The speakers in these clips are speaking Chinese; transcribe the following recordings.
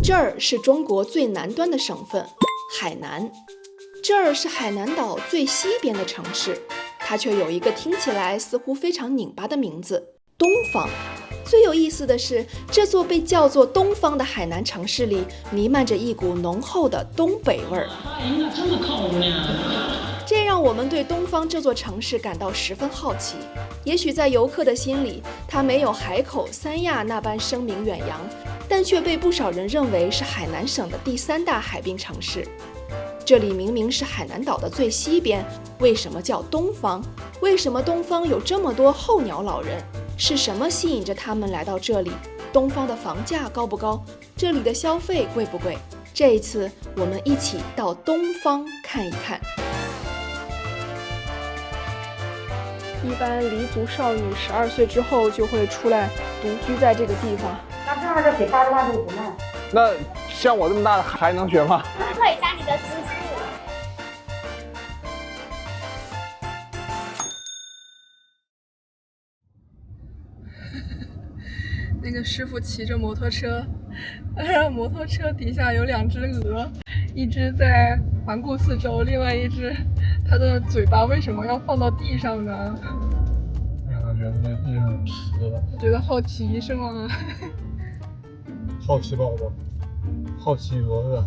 这儿是中国最南端的省份，海南。这儿是海南岛最西边的城市，它却有一个听起来似乎非常拧巴的名字——东方。最有意思的是，这座被叫做东方的海南城市里，弥漫着一股浓厚的东北味儿。这么靠谱呢？这让我们对东方这座城市感到十分好奇。也许在游客的心里，它没有海口、三亚那般声名远扬，但却被不少人认为是海南省的第3大海滨城市。这里明明是海南岛的最西边，为什么叫东方？为什么东方有这么多候鸟老人？是什么吸引着他们来到这里？东方的房价高不高？这里的消费贵不贵？这一次，我们一起到东方看一看。一般黎族少女12岁之后就会出来独居在这个地方。那这样就给80万都不卖。那像我这么大的还能学吗？可以当你的师傅。那个师傅骑着摩托车，摩托车底下有2只鹅，一只在环顾四周，另外一只它的嘴巴为什么要放到地上呢？让他觉得那种车，我觉得好奇是吗？好奇宝宝，好奇鹅鹅。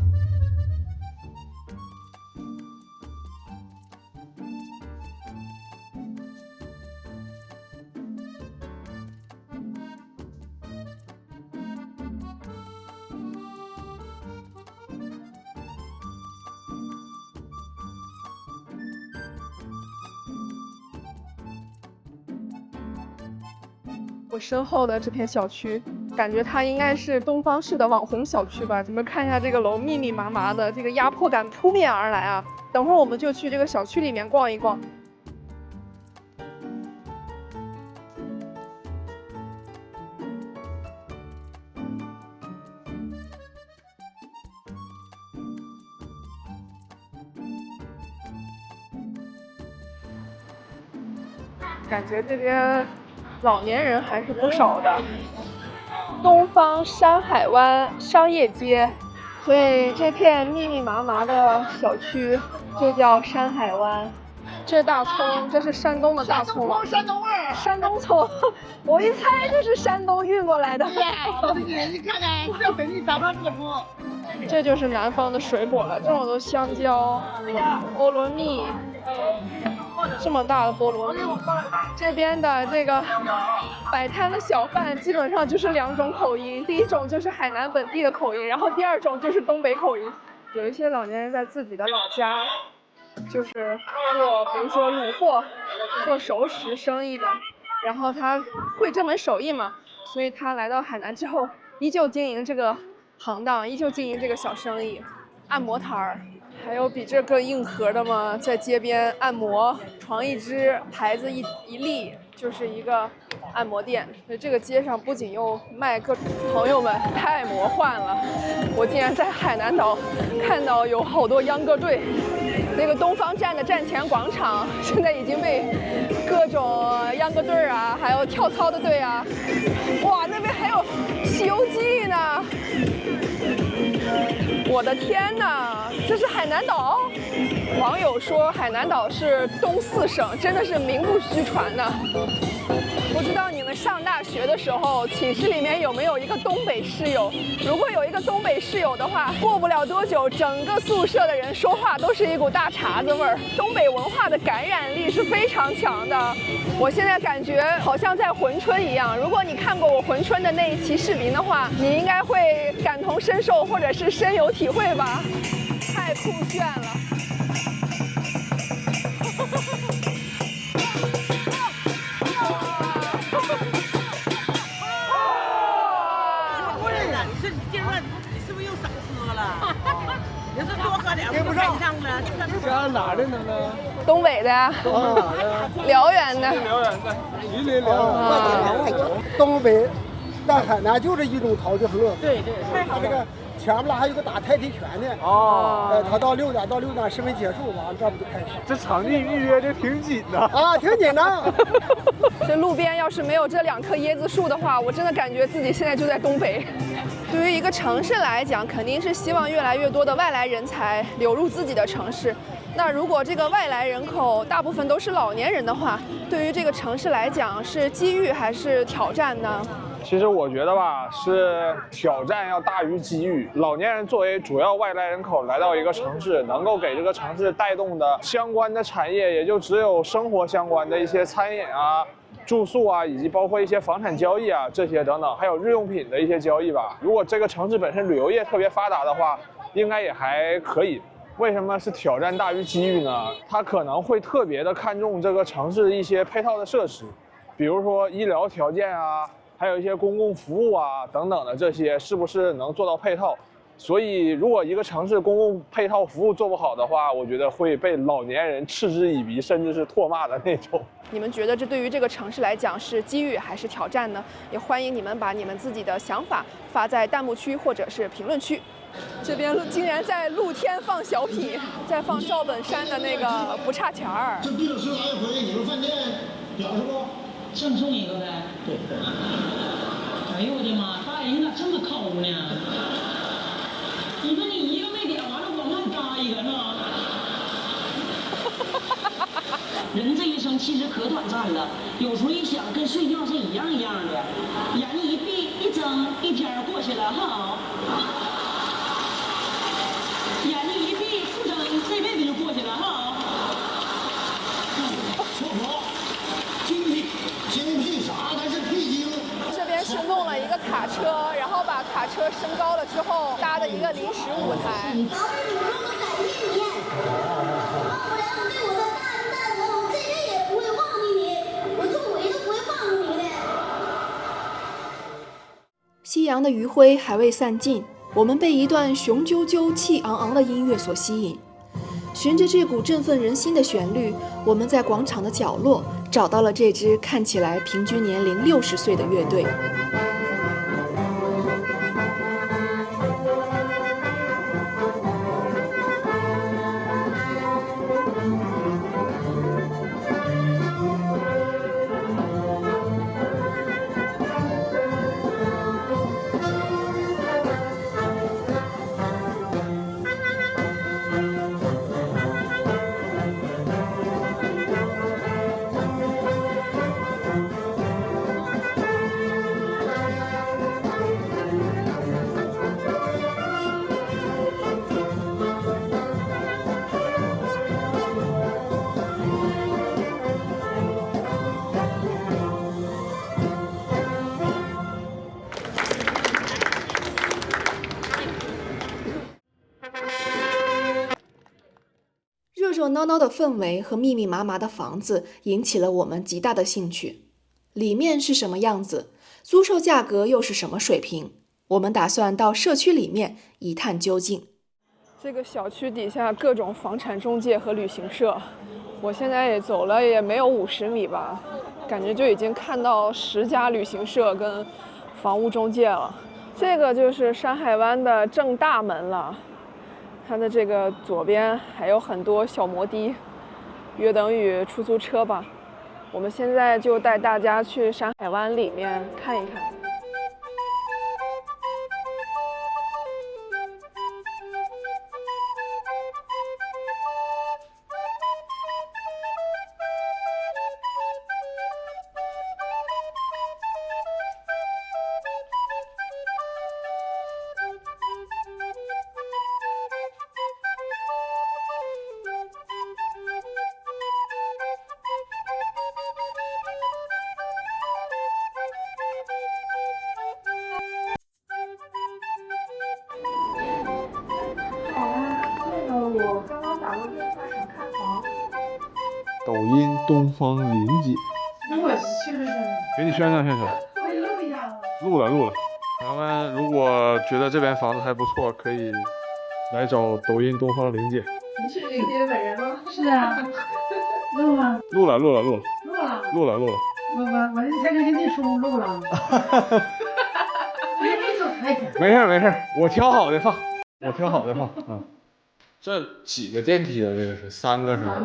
我身后的这片小区，感觉它应该是东方市的网红小区吧？你们看一下这个楼密密麻麻的，这个压迫感扑面而来啊！等会儿我们就去这个小区里面逛一逛。感觉这边老年人还是不少的。东方山海湾商业街，所以这片密密麻麻的小区就叫山海湾。这大葱，这是山东的大葱，山东味儿，山东葱，我一猜这是山东运过来的。你看看，这本地打扮这么。这就是南方的水果了，这种都香蕉、菠萝蜜。这么大的菠萝蜜，这边的这个摆摊的小贩基本上就是2种口音，第一种就是海南本地的口音，然后第2种就是东北口音。有一些老年人在自己的老家，就是做比如说卤货、做熟食生意的，然后他会这门手艺嘛，所以他来到海南之后，依旧经营这个行当，依旧经营这个小生意，按摩摊儿。还有比这更硬核的吗？在街边按摩，床一只，牌子一立，就是一个按摩店。这个街上不仅又卖各种，朋友们太魔幻了！我竟然在海南岛看到有好多秧歌队。那个东方站的站前广场现在已经被各种秧歌队啊，还有跳操的队啊，哇，那边还有《西游记》呢！我的天哪，这是海南岛！网友说海南岛是东4省，真的是名不虚传的。不知道你们上大学的时候，寝室里面有没有一个东北室友？如果有一个东北室友的话，过不了多久，整个宿舍的人说话都是一股大碴子味儿。东北文化的感染力是非常强的。我现在感觉好像在珲春一样。如果你看过我珲春的那一期视频的话，你应该会感同身受，或者是深有体会吧。太酷炫了！你是多喝点，跟不上了。家哪儿的呢？东北的呀，东北哪儿的？辽源的。辽源的，吉林辽源。东北在海南就这一种陶器乐。对对，他这个前面还有个打太极拳的。哦。他到6点10分结束，完了这不就开始。这场地预约的挺紧的。啊，挺紧的。这路边要是没有这2棵椰子树的话，我真的感觉自己现在就在东北。对于一个城市来讲，肯定是希望越来越多的外来人才流入自己的城市。那如果这个外来人口大部分都是老年人的话，对于这个城市来讲是机遇还是挑战呢？其实我觉得吧，是挑战要大于机遇。老年人作为主要外来人口来到一个城市，能够给这个城市带动的相关的产业，也就只有生活相关的一些餐饮啊、住宿啊，以及包括一些房产交易啊这些等等，还有日用品的一些交易吧。如果这个城市本身旅游业特别发达的话，应该也还可以。为什么是挑战大于机遇呢？它可能会特别的看重这个城市一些配套的设施，比如说医疗条件啊，还有一些公共服务啊等等的这些，是不是能做到配套？所以，如果一个城市公共配套服务做不好的话，我觉得会被老年人嗤之以鼻，甚至是唾骂的那种。你们觉得这对于这个城市来讲是机遇还是挑战呢？也欢迎你们把你们自己的想法发在弹幕区或者是评论区。这边竟然在露天放小品，在放赵本山的那个不差钱儿。这对了10来回，你们饭店表示不？赠送一个呗。对。哎呦我的妈，大爷你咋这么抠呢？你说你一个没点，完了往上扎一个呢？人这一生其实可短暂了，有时候一想跟睡觉是一样的，眼睛一闭一睁，一天过去了哈。眼睛一闭复睁，这辈子就过去了哈。说话，精辟啥？它是屁精。这边是弄了一个卡车，然后把卡车升高了之后搭的一个临时舞台。老是主动的感谢你，忘不了你对我的大恩大德，我这辈子也不会忘记你，我做鬼都不会放过你的。夕阳的余晖还未散尽，我们被一段雄赳赳、气昂昂的音乐所吸引。循着这股振奋人心的旋律，我们在广场的角落找到了这支看起来平均年龄60岁的乐队。热热闹闹的氛围和密密麻麻的房子引起了我们极大的兴趣。里面是什么样子？租售价格又是什么水平？我们打算到社区里面一探究竟。这个小区底下各种房产中介和旅行社，我现在也走了也没有50米吧，感觉就已经看到10家旅行社跟房屋中介了。这个就是山海湾的正大门了，它的这个左边还有很多小摩的，约等于出租车吧。我们现在就带大家去山海湾里面看一看。抖音东方林姐，我去了，给你宣传宣传。我录一下。录了。咱们如果觉得这边房子还不错，可以来找抖音东方林姐。你是林姐本人吗？是啊。录吗？录了。录了。我现在给你输录了。我也没走开。没事，我挑好的放。这几个电梯的？这个是3个是吗？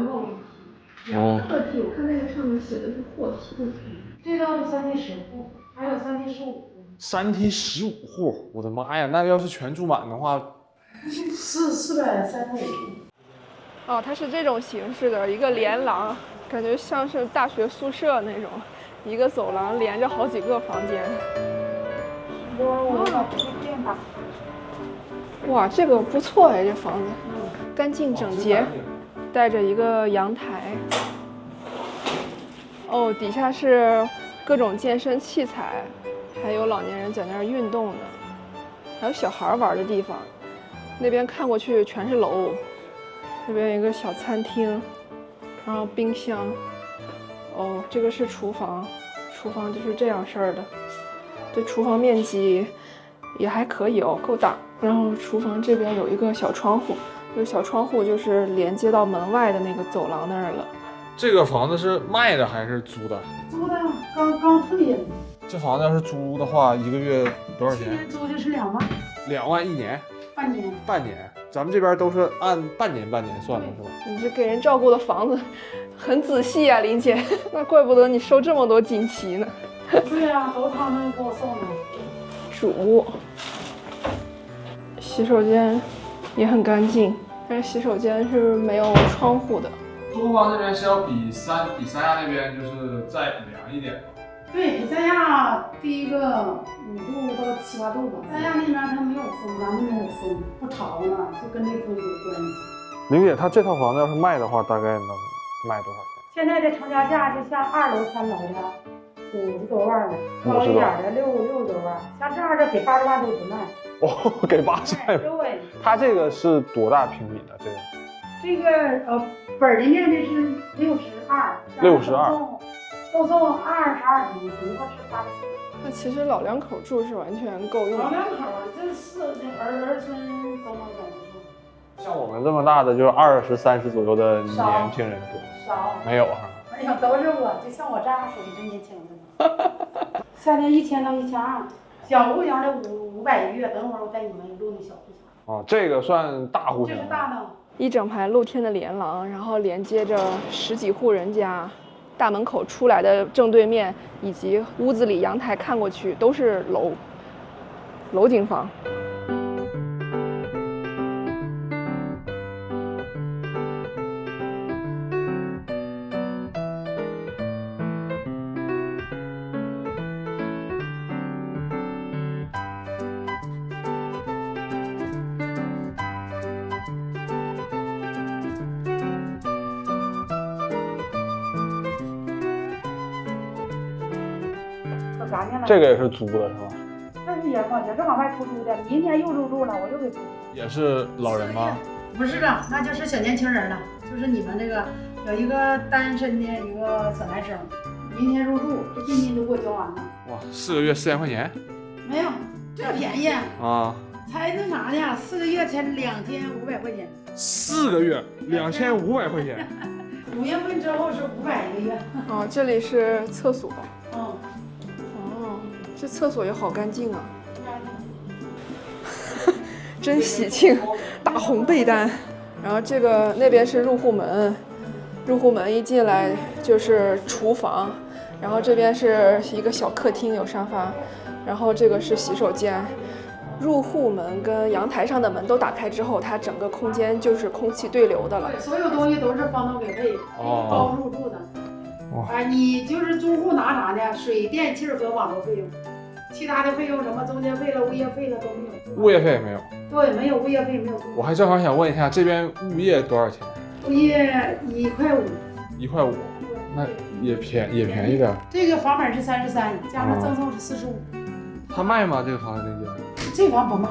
哦。货梯，我看那个上面写的是货梯。最高是3梯10户，还有3梯15户。3梯15户，我的妈呀！那要是全住满的话435。哦，它是这种形式的一个连廊，感觉像是大学宿舍那种，一个走廊连着好几个房间。哇，这个不错哎，这房子，干净整洁，带着一个阳台。哦，底下是各种健身器材，还有老年人在那儿运动呢，还有小孩玩的地方。那边看过去全是楼，这边有一个小餐厅，然后冰箱。哦，这个是厨房，厨房就是这样式儿的。这厨房面积也还可以哦，够大。然后厨房这边有一个小窗户，这个小窗户就是连接到门外的那个走廊那儿了。这个房子是卖的还是租的？租的，刚退的。这房子要是租的话，一个月多少钱？去年租的是2万。2万1年？半年。半年，咱们这边都是按半年算的，是吧？你这给人照顾的房子很仔细啊，林姐。那怪不得你收这么多锦旗呢。对呀，都他们给我送的。主卧，洗手间也很干净，但是洗手间是没有窗户的。东方这边是要比三亚那边就是再凉一点吗？对比三亚低个5度到7、8度吧。三亚那边它没有风，咱们没有风，不潮呢，就跟这风有关系。玲姐，她这套房子要是卖的话，大概能卖多少钱？现在的成交价就像2楼、3楼的50多万了，高一点的60多万，像这样的给80万都不卖。哦，给80万。对。它这个是多大平米的？这个本的面积是62，赠送22平，一共是84。那其实老两口住是完全够用的。老两口这儿孙都能在这住。像我们这么大的，就是20、30左右的年轻人多。少。没有哈。没有，都是我，就像我这样属于最年轻的。夏天1000到1200，小户型的500一月。等会儿我带你们录那小户型。哦，这个算大户型。这是大的。一整排露天的连廊，然后连接着10几户人家，大门口出来的正对面以及屋子里阳台看过去都是楼景房。这个也是租的是吧？这是也放这往外出租的，明天又入住了，我又给租。也是老人吗？不是的，那就是小年轻人了，就是你们这个有一个单身的一个小男生，明天入住，这定金都给我交完了。哇，4个月4000块钱？没有，这便宜啊！才那啥呢？4个月才2500块钱。4个月2500块钱。5月份之后是500一个月。哦，这里是厕所。哦，这厕所也好干净啊，真喜庆，大红被单。然后那边是入户门，入户门一进来就是厨房，然后这边是一个小客厅有沙发，然后这个是洗手间。入户门跟阳台上的门都打开之后，它整个空间就是空气对流的了。对，所有东西都是房东给配，包入住的。你就是租户拿啥呢？水电气和网络费用，其他的费用什么中介费了、物业费了都没有。物业费没有？对，没有物业费，没有。我还正好想问一下，这边物业多少钱？物业1块5。1块5，那也便宜点。这个房本是33，加上赠送是45。他卖吗？这个房子那间？这房不卖。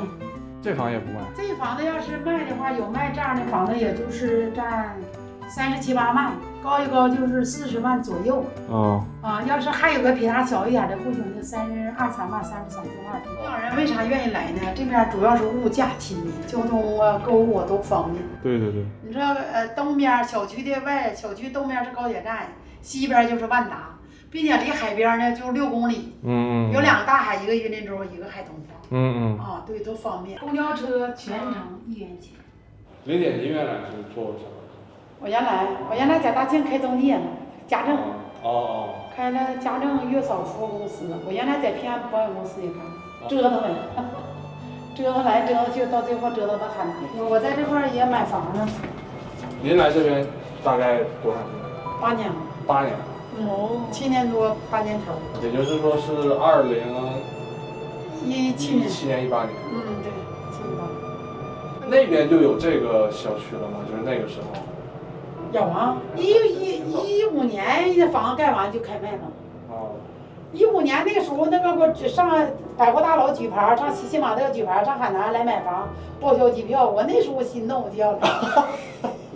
这房也不卖。这房子要是卖的话，有卖这样的房子，也就是占37、8万，高一高就是40万左右。要是还有个比它小一点的户型的32、3万、33、4万。多少人为啥愿意来呢？这边主要是物价亲民，交通啊、购物啊都方便。对。你知道东边小区东边是高铁站，西边就是万达，并且离海边呢就6公里。有2个大海，一个榆林洲，一个海东桥。对，都方便。公交车全程1元钱。玲姐，您原来是做什么？我原来在大庆开中介呢，家政。哦。开了家政月嫂服务公司。我原来在平安保险公司也干。折腾呗，折腾来折腾去，到最后折腾到海南。我在这块儿也买房呢。您来这边大概多长时间？8年了。8年。哦，7年多，8年头。也就是说是2017年、18年。对，17、18。那边就有这个小区了吗？就是那个时候。有啊，15年这房子盖完就开卖了。哦。15年那个时候，那个我上百货大楼举牌，上西马特举牌，上海南来买房，报销机票。我那时候心动，我就要来。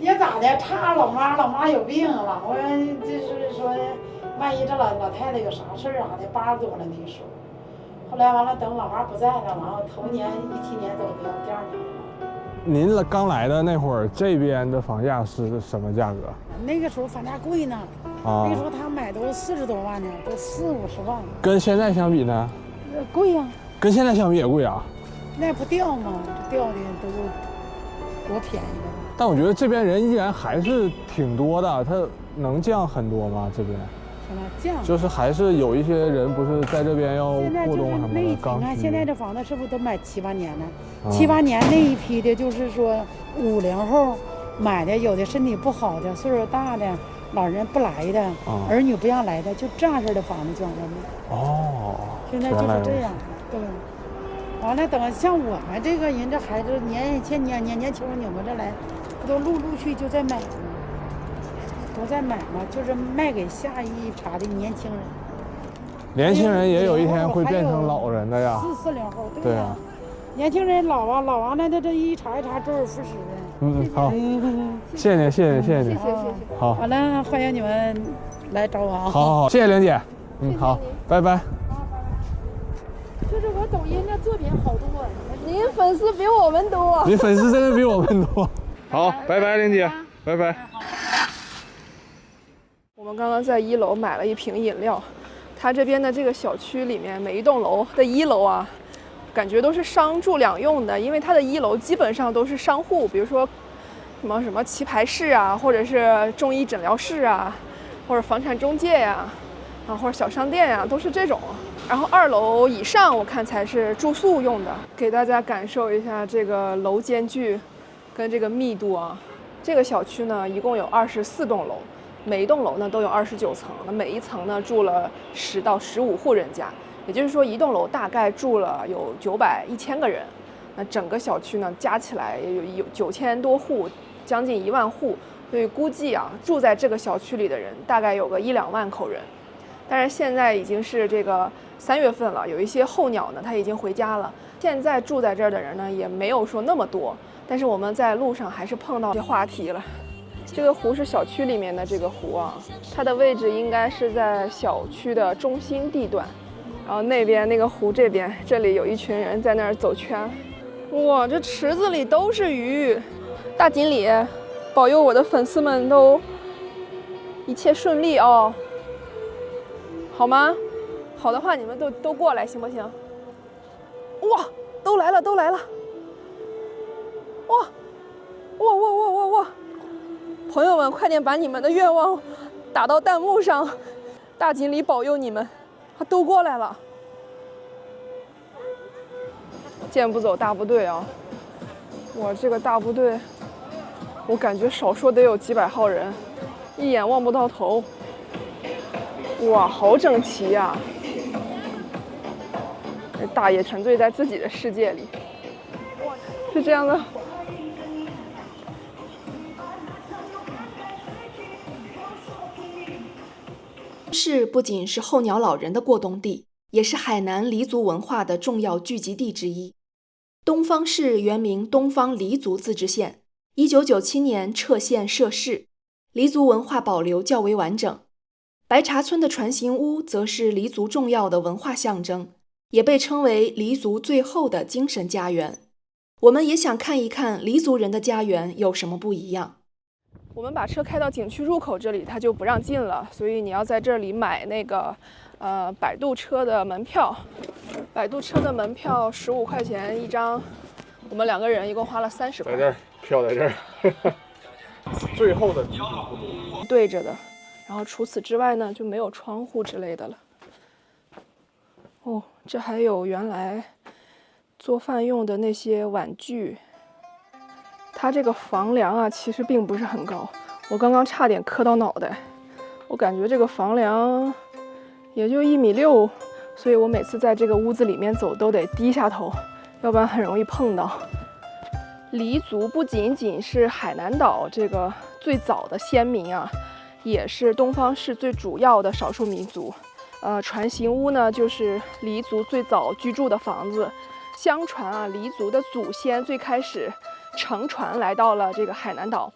也咋的？差老妈有病啊！我就是说，万一这老太太有啥事儿啥的，80多了那时候。后来完了，等老妈不在了，完了头年17年走的，第2年。您刚来的那会儿，这边的房价是什么价格？那个时候房价贵呢，那个时候他买都40多万呢，都40、50万。跟现在相比呢？贵呀。跟现在相比也贵啊。那不掉吗？这掉的都多便宜的。但我觉得这边人依然还是挺多的，它能降很多吗？这边？什么降？就是还是有一些人不是在这边要过冬什么的。你看现在这房子是不是都买7、8年呢？7、8年那一批的，就是说50后买的，有的身体不好的、岁数大的、老人不来的、儿女不让来的，就这样式的房子就往这买。哦。现在就是这样，对。完了，等像我们这个人，这孩子年轻，你们这来，不都陆续就在买吗？都在买嘛，就是卖给下一茬的年轻人。年轻人也有一天会变成老人的呀。40后，对呀。年轻人老完了，这一茬一茬周而复始的。好，谢谢您。谢谢。好。完了，欢迎你们来找我啊。好，谢谢玲姐。好，拜拜。就是我抖音的作品好多，您粉丝比我们多。您粉丝真的比我们多。好，拜拜，玲姐，拜拜。我们刚刚在1楼买了一瓶饮料，它这边的这个小区里面，每一栋楼的1楼啊，感觉都是商住两用的，因为它的1楼基本上都是商户，比如说什么棋牌室啊，或者是中医诊疗室啊，或者房产中介呀，或者小商店呀，都是这种。然后2楼以上我看才是住宿用的，给大家感受一下这个楼间距跟这个密度啊。这个小区呢一共有24栋楼，每一栋楼呢都有29层，那每一层呢住了10到15户人家，也就是说一栋楼大概住了有900、1000个人。那整个小区呢加起来也有9000多户，将近1万户，所以估计啊住在这个小区里的人大概有个1、2万口人。但是现在已经是这个3月份了，有一些候鸟呢他已经回家了，现在住在这儿的人呢也没有说那么多，但是我们在路上还是碰到一些话题了。这个湖是小区里面的这个湖啊，它的位置应该是在小区的中心地段，然后那边那个湖这边，这里有一群人在那儿走圈。哇，这池子里都是鱼！大锦鲤，保佑我的粉丝们都一切顺利哦，好吗？好的话，你们都过来行不行？哇，都来了！哇！朋友们，快点把你们的愿望打到弹幕上，大锦鲤保佑你们，他都过来了。剑不走大部队啊！哇，这个大部队，我感觉少说得有几百号人，一眼望不到头。哇，好整齐呀！这大爷沉醉在自己的世界里，是这样的。市不仅是候鸟老人的过冬地，也是海南黎族文化的重要聚集地之一。东方市原名东方黎族自治县，1997年撤县设市，黎族文化保留较为完整。白茶村的船形屋则是黎族重要的文化象征，也被称为黎族最后的精神家园。我们也想看一看黎族人的家园有什么不一样。我们把车开到景区入口这里，它就不让进了，所以你要在这里买那个摆渡车的门票。摆渡车的门票15块钱一张，我们2个人一共花了30块。在这儿，票在这儿。最后的对着的，然后除此之外呢就没有窗户之类的了。哦，这还有原来做饭用的那些碗具。它这个房梁啊，其实并不是很高，我刚刚差点磕到脑袋。我感觉这个房梁也就1.6米，所以我每次在这个屋子里面走都得低下头，要不然很容易碰到。黎族不仅仅是海南岛这个最早的先民啊，也是东方市最主要的少数民族。船形屋呢，就是黎族最早居住的房子。相传啊，黎族的祖先最开始乘船来到了这个海南岛，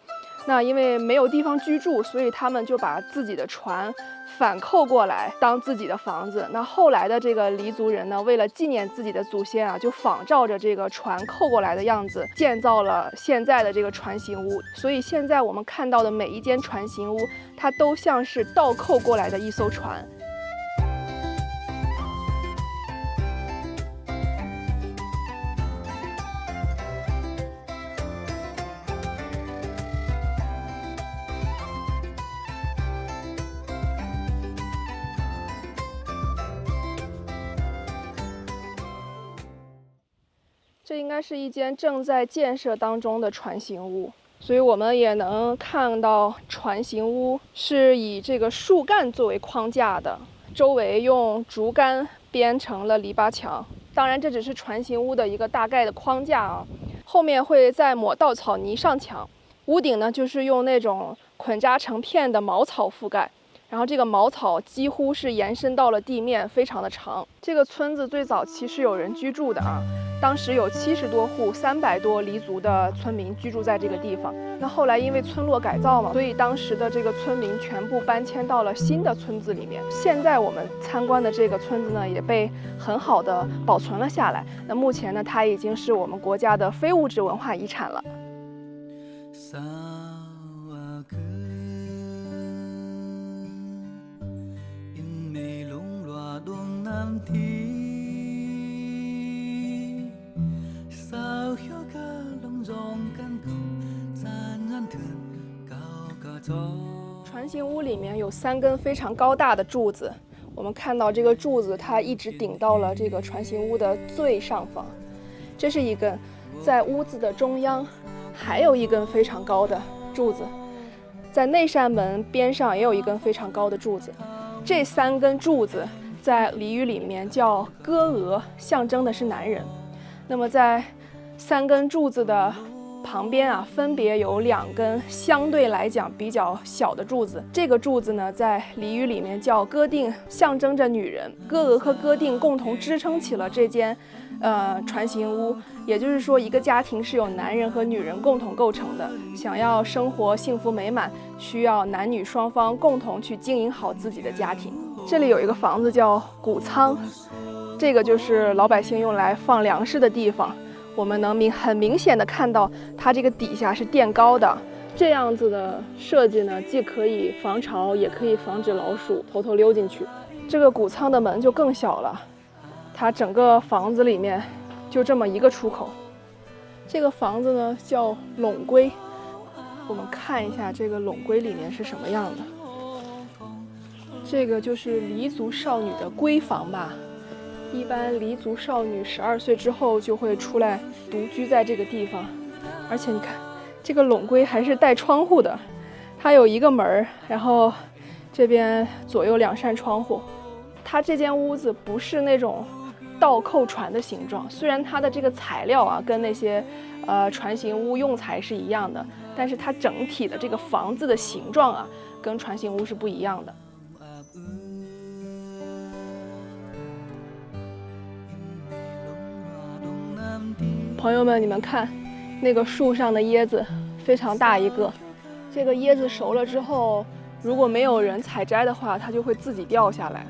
那因为没有地方居住，所以他们就把自己的船反扣过来当自己的房子。那后来的这个黎族人呢，为了纪念自己的祖先啊，就仿照着这个船扣过来的样子，建造了现在的这个船形屋。所以现在我们看到的每一间船形屋，它都像是倒扣过来的一艘船。这应该是一间正在建设当中的船形屋，所以我们也能看到船形屋是以这个树干作为框架的，周围用竹竿编成了篱笆墙。当然，这只是船形屋的一个大概的框架啊，后面会再抹稻草泥上墙。屋顶呢，就是用那种捆扎成片的茅草覆盖，然后这个茅草几乎是延伸到了地面，非常的长。这个村子最早期是有人居住的啊。当时有70多户，300多黎族的村民居住在这个地方。那后来因为村落改造嘛，所以当时的这个村民全部搬迁到了新的村子里面。现在我们参观的这个村子呢，也被很好的保存了下来。那目前呢，它已经是我们国家的非物质文化遗产了。船形屋里面有3根非常高大的柱子，我们看到这个柱子它一直顶到了这个船形屋的最上方，这是一根，在屋子的中央还有一根非常高的柱子，在内扇门边上也有一根非常高的柱子。这3根柱子在黎语里面叫歌额，象征的是男人。那么在3根柱子的旁边啊，分别有2根相对来讲比较小的柱子。这个柱子呢，在黎语里面叫歌定，象征着女人。歌额和歌定共同支撑起了这间船形屋，也就是说，一个家庭是由男人和女人共同构成的。想要生活幸福美满，需要男女双方共同去经营好自己的家庭。这里有一个房子叫谷仓，这个就是老百姓用来放粮食的地方。我们能很明显的看到它这个底下是垫高的，这样子的设计呢，既可以防潮，也可以防止老鼠偷偷溜进去。这个谷仓的门就更小了，它整个房子里面就这么一个出口。这个房子呢叫垄龟，我们看一下这个垄龟里面是什么样的。这个就是黎族少女的闺房吧。一般黎族少女12岁之后就会出来独居在这个地方，而且你看，这个垄龟还是带窗户的，它有一个门，然后这边左右2扇窗户。它这间屋子不是那种倒扣船的形状，虽然它的这个材料啊跟那些船形屋用材是一样的，但是它整体的这个房子的形状啊跟船形屋是不一样的。朋友们，你们看，那个树上的椰子非常大一个。这个椰子熟了之后，如果没有人采摘的话，它就会自己掉下来。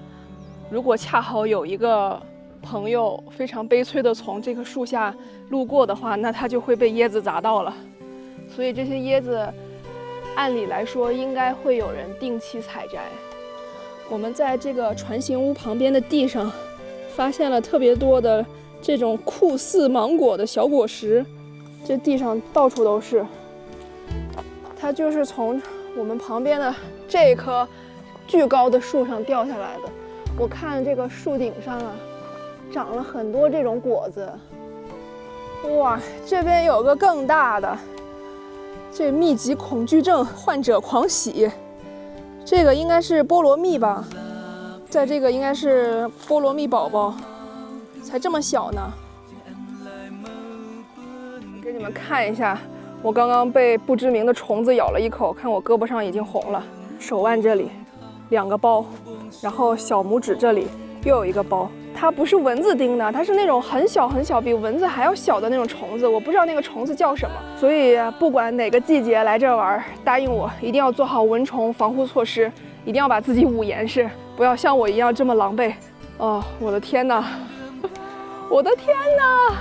如果恰好有一个朋友非常悲催地从这棵树下路过的话，那他就会被椰子砸到了。所以这些椰子，按理来说应该会有人定期采摘。我们在这个船形屋旁边的地上，发现了特别多的这种酷似芒果的小果实，这地上到处都是。它就是从我们旁边的这棵巨高的树上掉下来的。我看这个树顶上啊，长了很多这种果子。哇，这边有个更大的，这密集恐惧症患者狂喜，这个应该是菠萝蜜吧？在这个应该是菠萝蜜宝宝，才这么小呢。给你们看一下，我刚刚被不知名的虫子咬了一口，看我胳膊上已经红了，手腕这里2个包，然后小拇指这里又有1个包。它不是蚊子叮的，它是那种很小很小，比蚊子还要小的那种虫子，我不知道那个虫子叫什么。所以不管哪个季节来这玩，答应我一定要做好蚊虫防护措施，一定要把自己捂严实，不要像我一样这么狼狈。哦，我的天哪，我的天哪！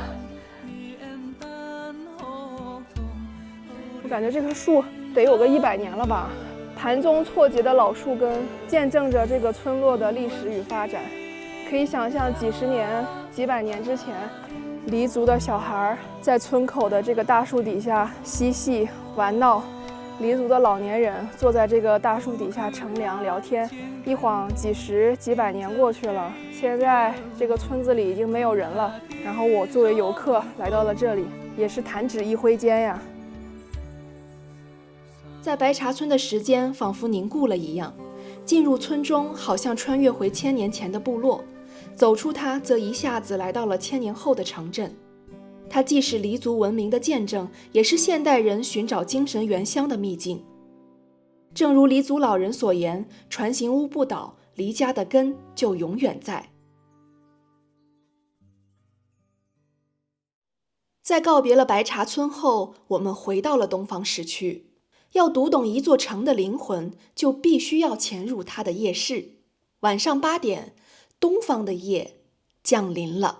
我感觉这棵树得有个100年了吧。盘宗错节的老树根，见证着这个村落的历史与发展。可以想象几十年、几百年之前，黎族的小孩在村口的这个大树底下嬉戏玩闹，黎族的老年人坐在这个大树底下乘凉聊天。一晃几十、几百年过去了，现在这个村子里已经没有人了。然后我作为游客来到了这里，也是弹指一挥间呀。在白茶村的时间仿佛凝固了一样，进入村中好像穿越回1000年前的部落，走出它则一下子来到了1000年后的城镇。它既是黎族文明的见证，也是现代人寻找精神原乡的秘境。正如黎族老人所言，船行屋不倒，黎家的根就永远在。在告别了白茶村后，我们回到了东方市区。要读懂一座城的灵魂，就必须要潜入它的夜市。晚上8点，东方的夜降临了。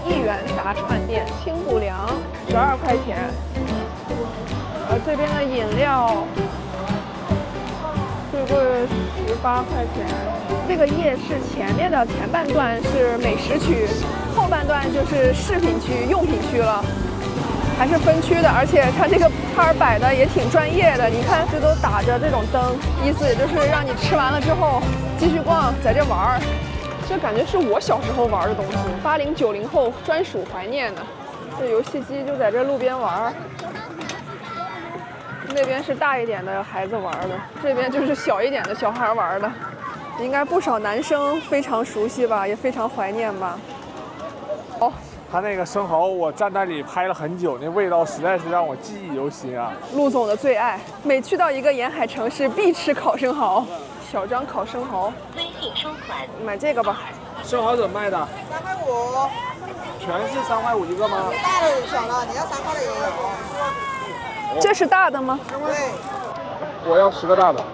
1元炸串店，清补凉12块钱。这边的饮料最贵18块钱。这个夜市前面的前半段是美食区，后半段就是饰品区、用品区了，还是分区的。而且它这个摊儿摆的也挺专业的，你看这都打着这种灯，意思也就是让你吃完了之后继续逛，在这玩儿。这感觉是我小时候玩的东西，80、90后专属怀念的。这游戏机就在这路边玩，那边是大一点的孩子玩的，这边就是小一点的小孩玩的。应该不少男生非常熟悉吧，也非常怀念吧。哦，他那个生蚝，我站那里拍了很久，那味道实在是让我记忆犹新啊。陆总的最爱，每去到一个沿海城市必吃烤生蚝。小张烤生蚝，微信收款，买这个吧。生蚝怎么卖的？3块5。全是3块5一个吗？大的有小的，你要3块的也有。这是大的吗？对。我要10个大的。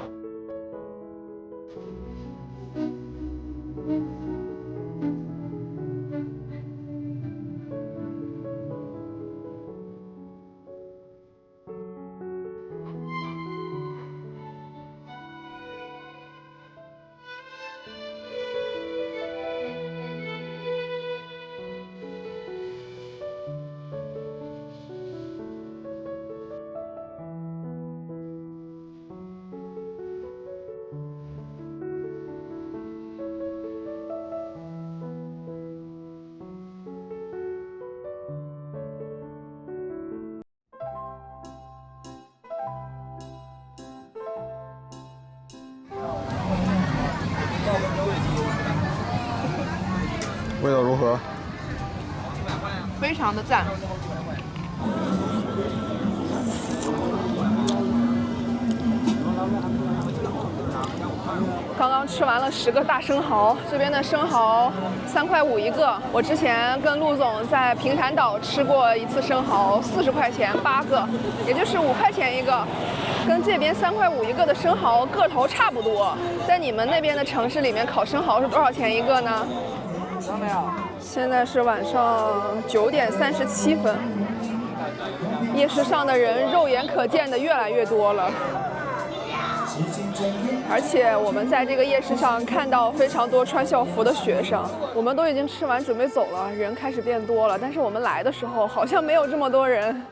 味道如何？非常的赞。刚刚吃完了10个大生蚝，这边的生蚝3.5块一个。我之前跟陆总在平潭岛吃过一次生蚝，40块钱8个，也就是5块钱一个，跟这边3.5块一个的生蚝个头差不多。在你们那边的城市里面，烤生蚝是多少钱一个呢？现在是晚上9点37分，夜市上的人肉眼可见的越来越多了。而且我们在这个夜市上看到非常多穿校服的学生，我们都已经吃完准备走了，人开始变多了。但是我们来的时候好像没有这么多人，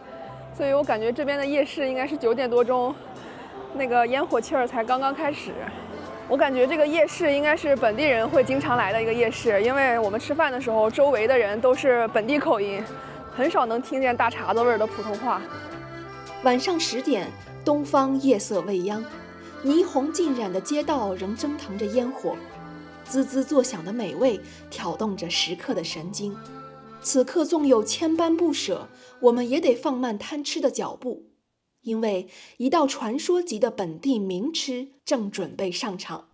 所以我感觉这边的夜市应该是9点多钟，那个烟火气儿才刚刚开始。我感觉这个夜市应该是本地人会经常来的一个夜市，因为我们吃饭的时候，周围的人都是本地口音，很少能听见大碴子味儿的普通话。晚上10点，东方夜色未央。霓虹浸染的街道仍蒸腾着烟火，滋滋作响的美味挑动着食客的神经。此刻纵有千般不舍，我们也得放慢贪吃的脚步，因为一道传说级的本地名吃正准备上场。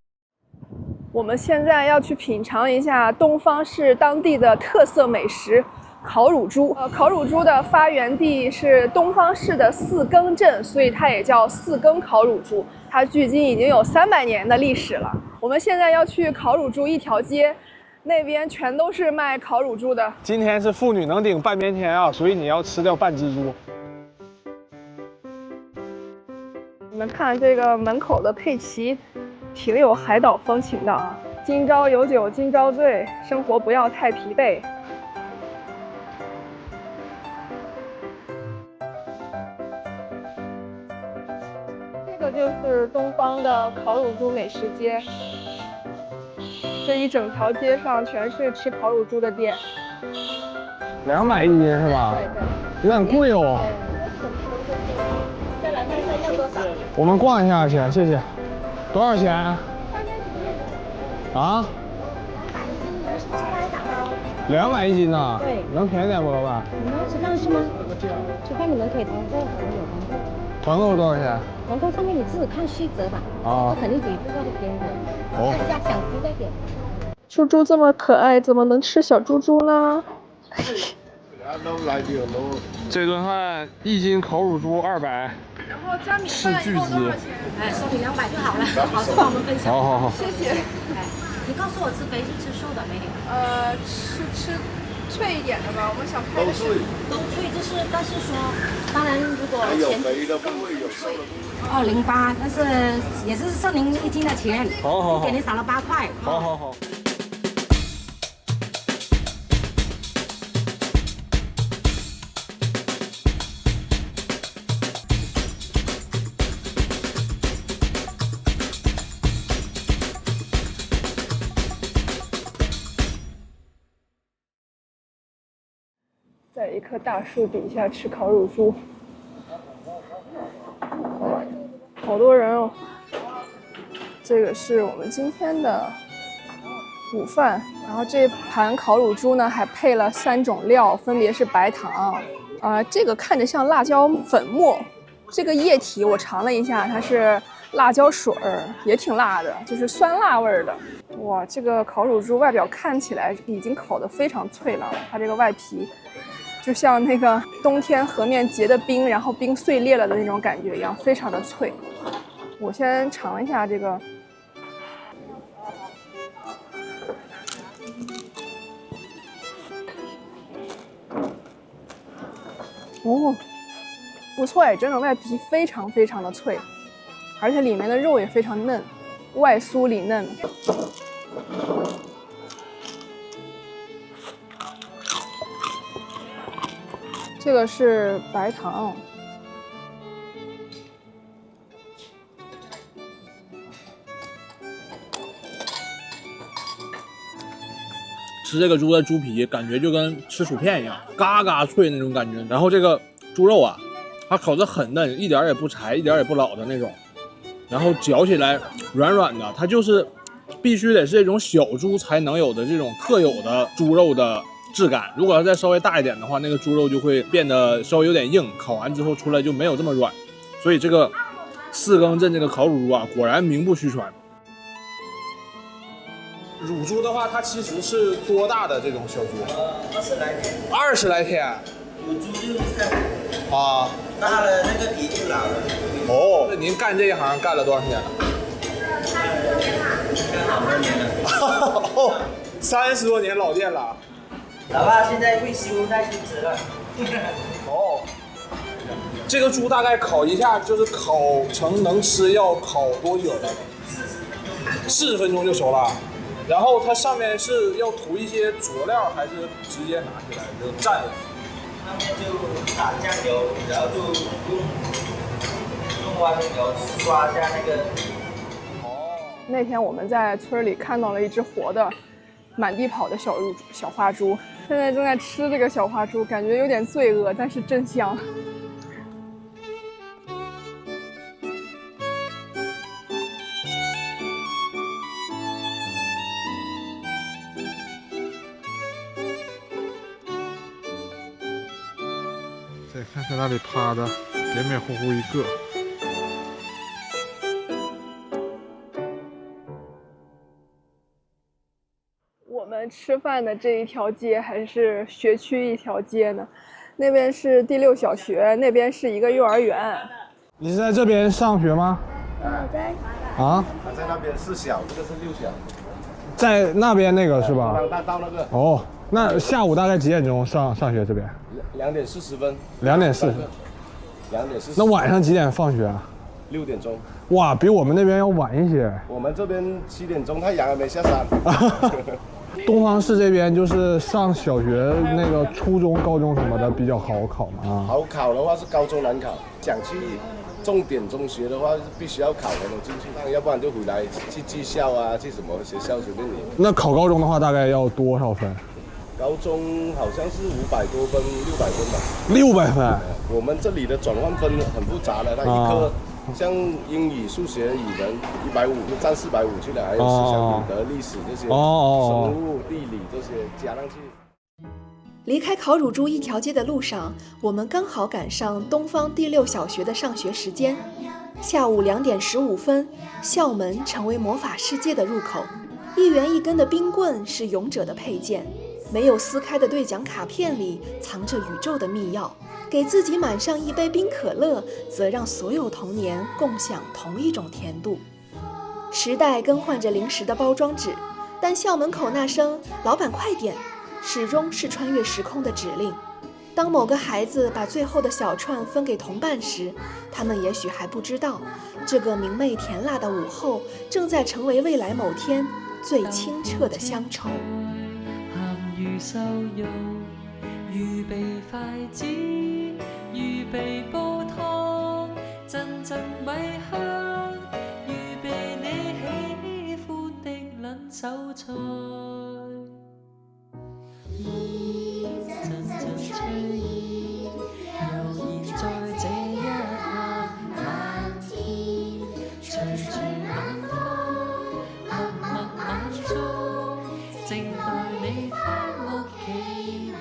我们现在要去品尝一下东方市当地的特色美食烤乳猪。烤乳猪的发源地是东方市的四更镇，所以它也叫四更烤乳猪。它距今已经有300年的历史了。我们现在要去烤乳猪一条街，那边全都是卖烤乳猪的。今天是妇女能顶半边天啊，所以你要吃掉半只猪。你们看这个门口的佩奇，挺有海岛风情的啊。今朝有酒今朝醉，生活不要太疲惫。这就是东方的烤乳猪美食街，这一整条街上全是吃烤乳猪的店。200一斤是吧？有点贵哦。再来看看要多少？我们逛一下去，谢谢。多少钱？啊？200一斤呐？对。能便宜点不，老板？你们要吃饭是吗？吃饭你们可以团购，有团购。团购多少钱？团购上面你自己看细则吧。啊。肯定比这个便宜的。哦。看一下想吃再点。猪猪这么可爱，怎么能吃小猪猪呢？这顿饭1斤烤乳猪200。然后加米饭一共多少钱？哎，收你200就好了，好吃帮我们分享。好。谢谢。哎，你告诉我吃肥是吃瘦的没有？吃脆一点的吧，我们想拍的是都脆，但是说，当然如果钱肥的部位有瘦的部位。208，但是也是收您1斤的钱。好。给您少了8块。好。在一棵大树底下吃烤乳猪，好多人哦。这个是我们今天的午饭，然后这盘烤乳猪呢还配了3种料，分别是白糖，这个看着像辣椒粉末，这个液体我尝了一下，它是辣椒水儿，也挺辣的，就是酸辣味儿的。哇，这个烤乳猪外表看起来已经烤得非常脆了，它这个外皮就像那个冬天河面结的冰，然后冰碎裂了的那种感觉一样，非常的脆。我先尝一下这个，哦，不错哎，真的外皮非常的脆，而且里面的肉也非常嫩，外酥里嫩。这个是白糖，吃这个猪的猪皮，感觉就跟吃薯片一样，嘎嘎脆那种感觉。然后这个猪肉啊，它烤得很嫩，一点也不柴，一点也不老的那种。然后嚼起来软软的，它就是必须得是这种小猪才能有的这种特有的猪肉的质感。如果要再稍微大一点的话，那个猪肉就会变得稍微有点硬，烤完之后出来就没有这么软。所以这个四更镇这个烤乳猪啊，果然名不虚传。乳猪的话，它其实是多大的这种小猪？20来天。20来天。乳猪就是菜啊，大了那个皮就老了。哦，那您干这一行干了多少年了干好多年了。哦，30多年老店了。老爸现在会修带修直了。哦，这个猪大概烤一下，就是烤成能吃要烤多久呢？40分钟就熟了。然后它上面是要涂一些佐料，还是直接拿起来就蘸了？上面就打酱油，然后就用花生油刷一下那个。那天我们在村里看到了一只活的、满地跑的小花猪，现在正在吃这个小花猪，感觉有点罪恶，但是真香。再看在那里趴的，黏黏糊糊一个。我们吃饭的这一条街还是学区一条街呢，那边是第6小学，那边是一个幼儿园。你是在这边上学吗？在。啊？他在那边4小，这个是6小。在那边那个是吧？大道那个。哦，那下午大概几点钟上学这边？2点40分。2点40。2点40。那晚上几点放学啊？6点钟。哇，比我们那边要晚一些。我们这边7点钟，太阳还没下山。东方市这边就是上小学那个初中、高中什么的比较好考嘛。好考的话是高中难考，想去重点中学的话是必须要考才能进去，要不然就回来去技校啊，去什么学校随便你。那考高中的话大概要多少分？高中好像是500多分，600分吧。600分。我们这里的转换分很复杂的，它一科像英语、数学、语文150就占450去了，还有思想品德、历史这些，生物、地理这些加上去。离开烤乳猪一条街的路上，我们刚好赶上东方第6小学的上学时间。下午2点15分，校门成为魔法世界的入口。1元1根的冰棍是勇者的配件，没有撕开的兑奖卡片里藏着宇宙的秘钥。给自己满上一杯冰可乐，则让所有童年共享同一种甜度。时代更换着零食的包装纸，但校门口那声“老板快点”始终是穿越时空的指令。当某个孩子把最后的小串分给同伴时，他们也许还不知道，这个明媚甜辣的午后正在成为未来某天最清澈的乡愁。預備筷子，預備煲湯，陣陣米香，預備你喜歡的撚手菜。陣陣吹意，由現在這一刻漫天，隨住晚風，默默晚鐘，靜待你返屋企晚。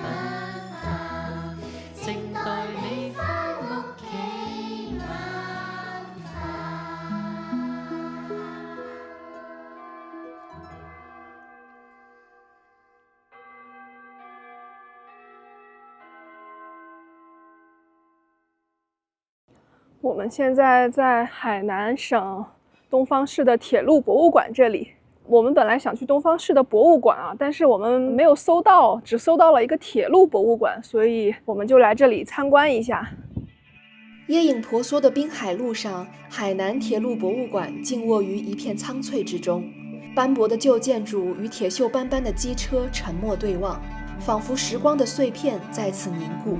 我们现在在海南省东方市的铁路博物馆这里。我们本来想去东方市的博物馆啊，但是我们没有搜到，只搜到了一个铁路博物馆，所以我们就来这里参观一下。椰影婆娑的滨海路上，海南铁路博物馆静卧于一片苍翠之中，斑驳的旧建筑与铁锈斑斑的机车沉默对望，仿佛时光的碎片在此凝固。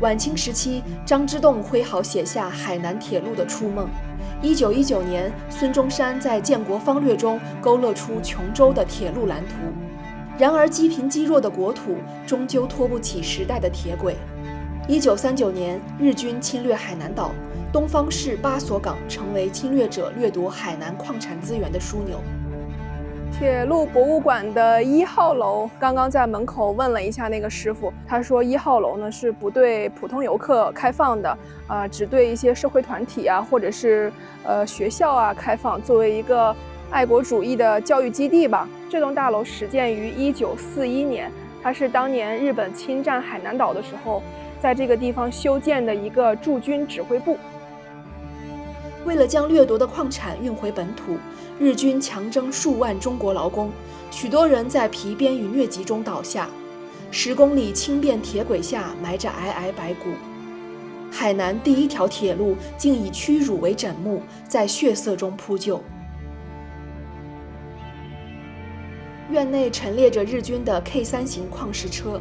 晚清时期，张之洞挥毫写下海南铁路的初梦。1919年，孙中山在《建国方略》中勾勒出琼州的铁路蓝图。然而，积贫积弱的国土终究拖不起时代的铁轨。1939年，日军侵略海南岛，东方市8所港成为侵略者掠夺海南矿产资源的枢纽。铁路博物馆的1号楼，刚刚在门口问了一下那个师傅，他说1号楼呢是不对普通游客开放的，只对一些社会团体啊，或者是学校啊开放，作为一个爱国主义的教育基地吧。这栋大楼始建于1941年，它是当年日本侵占海南岛的时候，在这个地方修建的一个驻军指挥部。为了将掠夺的矿产运回本土，日军强征数万中国劳工，许多人在皮鞭与疟疾中倒下。10公里轻便铁轨下埋着皑皑白骨。海南第1条铁路竟以屈辱为枕木，在血色中铺就。院内陈列着日军的 K3型矿石车，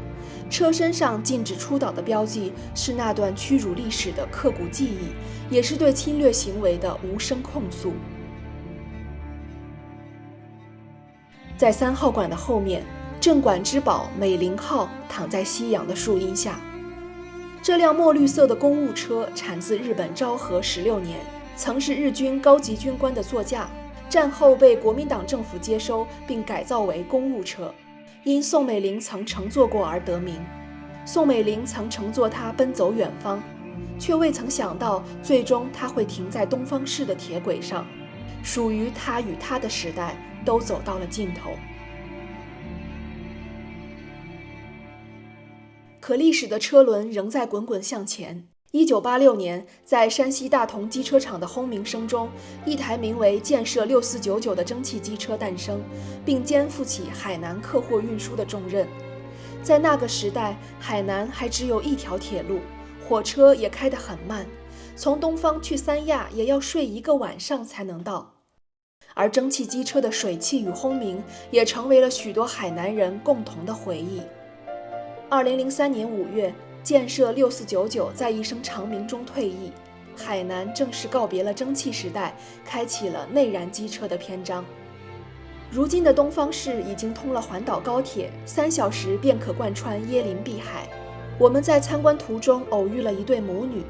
车身上禁止出岛的标记是那段屈辱历史的刻骨记忆，也是对侵略行为的无声控诉。在3号馆的后面，镇馆之宝美龄号躺在夕阳的树荫下。这辆墨绿色的公务车产自日本昭和16年，曾是日军高级军官的座驾，战后被国民党政府接收并改造为公务车，因宋美龄曾乘坐过而得名。宋美龄曾乘坐它奔走远方，却未曾想到最终它会停在东方市的铁轨上，属于它与它的时代都走到了尽头。可历史的车轮仍在滚滚向前。1986年，在山西大同机车厂的轰鸣声中，一台名为建设6499的蒸汽机车诞生，并肩负起海南客货运输的重任。在那个时代，海南还只有1条铁路，火车也开得很慢，从东方去三亚也要睡1个晚上才能到。而蒸汽机车的水汽与轰鸣也成为了许多海南人共同的回忆。2003年5月，建设6499在一声长鸣中退役，海南正式告别了蒸汽时代，开启了内燃机车的篇章。如今的东方市已经通了环岛高铁，3小时便可贯穿椰林碧海。我们在参观途中偶遇了一对母女，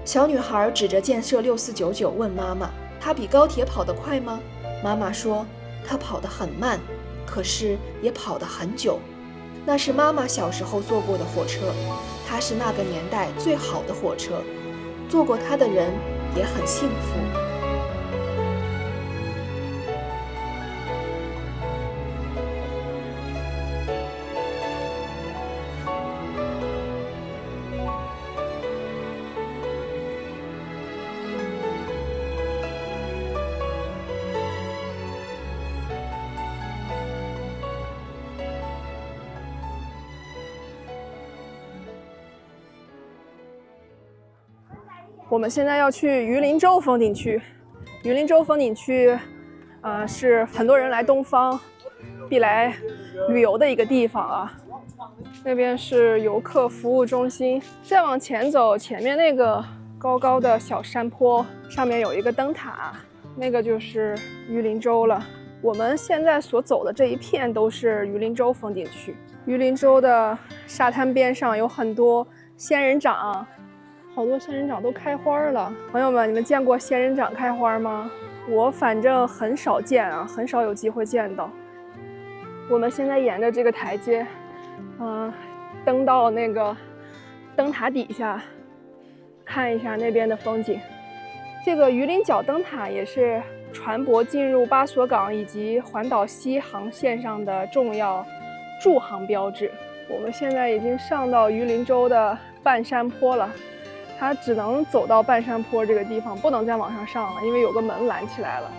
小女孩指着建设6499问妈妈：“它比高铁跑得快吗？”妈妈说：“它跑得很慢，可是也跑得很久。”那是妈妈小时候坐过的火车，它是那个年代最好的火车，坐过它的人也很幸福。我们现在要去榆林洲风景区。榆林洲风景区，是很多人来东方必来旅游的一个地方啊。那边是游客服务中心，再往前走，前面那个高高的小山坡上面有一个灯塔，那个就是榆林洲了。我们现在所走的这一片都是榆林洲风景区。榆林洲的沙滩边上有很多仙人掌。好多仙人掌都开花了，朋友们，你们见过仙人掌开花吗？我反正很少见啊，很少有机会见到。我们现在沿着这个台阶，登到那个灯塔底下，看一下那边的风景。这个榆林角灯塔也是船舶进入巴索港以及环岛西航线上的重要驻航标志。我们现在已经上到榆林洲的半山坡了。它只能走到半山坡这个地方，不能再往上上了，因为有个门拦起来了，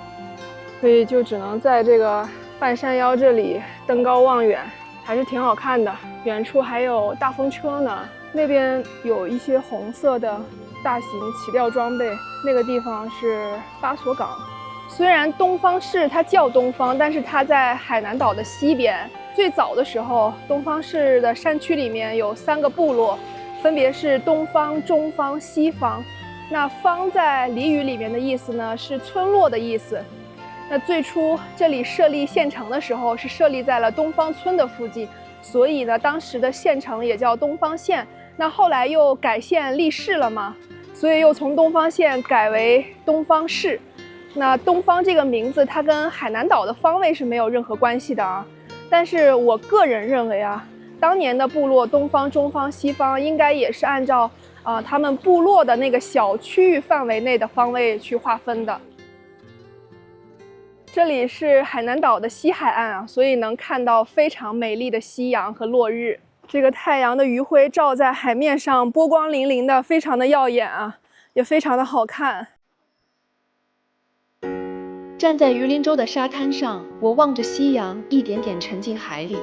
所以就只能在这个半山腰这里登高望远，还是挺好看的。远处还有大风车呢，那边有一些红色的大型起吊装备，那个地方是巴索港。虽然东方市它叫东方，但是它在海南岛的西边。最早的时候，东方市的山区里面有3个部落。分别是东方、中方、西方。那方在俚语里面的意思呢，是村落的意思。那最初这里设立县城的时候，是设立在了东方村的附近，所以呢，当时的县城也叫东方县。那后来又改县立市了嘛，所以又从东方县改为东方市。那东方这个名字，它跟海南岛的方位是没有任何关系的啊。但是我个人认为啊，当年的部落东方、中方、西方应该也是按照他们部落的那个小区域范围内的方位去划分的。这里是海南岛的西海岸啊，所以能看到非常美丽的夕阳和落日。这个太阳的余晖照在海面上，波光粼粼的，非常的耀眼啊，也非常的好看。站在榆林洲的沙滩上，我望着夕阳一点点沉进海里，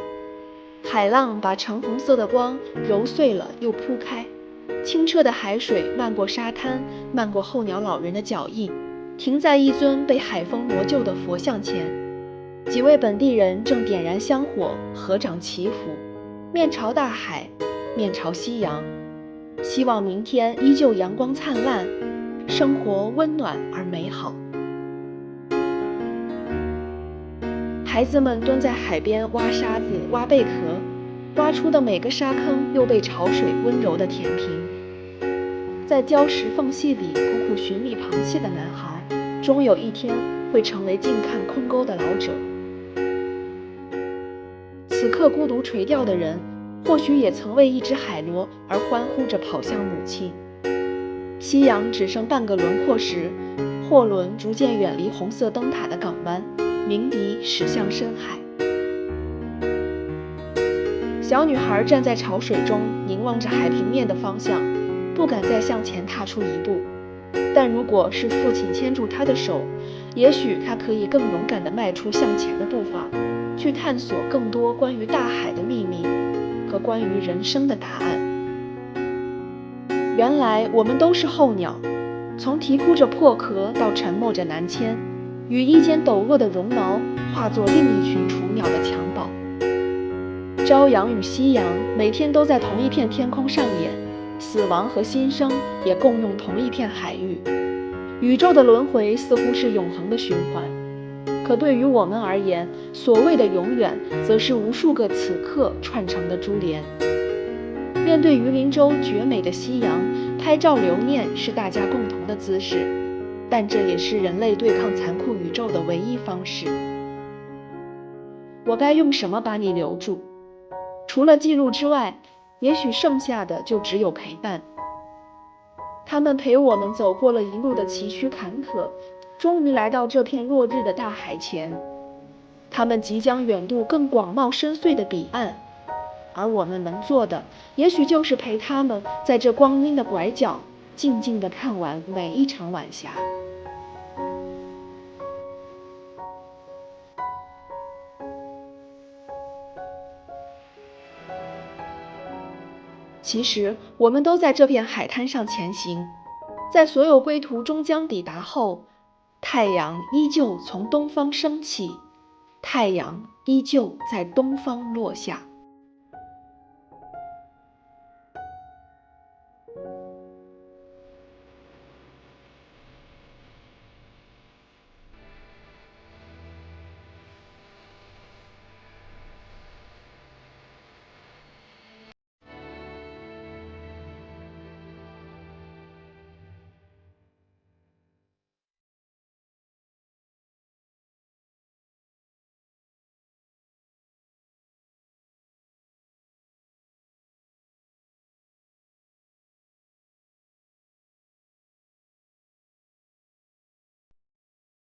海浪把橙红色的光揉碎了又铺开，清澈的海水漫过沙滩，漫过候鸟老人的脚印，停在一尊被海风磨旧的佛像前。几位本地人正点燃香火，合掌祈福，面朝大海，面朝夕阳，希望明天依旧阳光灿烂，生活温暖而美好。孩子们蹲在海边挖沙子、挖贝壳，挖出的每个沙坑又被潮水温柔地填平。在礁石缝隙里苦苦寻觅螃蟹的男孩，终有一天会成为静看空沟的老者。此刻孤独垂钓的人，或许也曾为一只海螺而欢呼着跑向母亲。夕阳只剩半个轮廓时，货轮逐渐远离红色灯塔的港湾，鸣笛驶向深海。小女孩站在潮水中，凝望着海平面的方向，不敢再向前踏出一步。但如果是父亲牵住她的手，也许她可以更勇敢地迈出向前的步伐，去探索更多关于大海的秘密和关于人生的答案。原来我们都是候鸟，从啼哭着破壳到沉默着南迁，羽翼间抖落的绒毛化作另一群雏鸟的襁褓。朝阳与夕阳每天都在同一片天空上演，死亡和新生也共用同一片海域。宇宙的轮回似乎是永恒的循环，可对于我们而言，所谓的永远则是无数个此刻串成的珠联。面对榆林洲绝美的夕阳，拍照留念是大家共同的姿势，但这也是人类对抗残酷宇宙的唯一方式。我该用什么把你留住？除了记录之外，也许剩下的就只有陪伴。他们陪我们走过了一路的崎岖坎坷，终于来到这片落日的大海前。他们即将远渡更广袤深邃的彼岸，而我们能做的，也许就是陪他们在这光阴的拐角，静静地看完每一场晚霞。其实我们都在这片海滩上前行，在所有归途终将抵达后，太阳依旧从东方升起，太阳依旧在东方落下。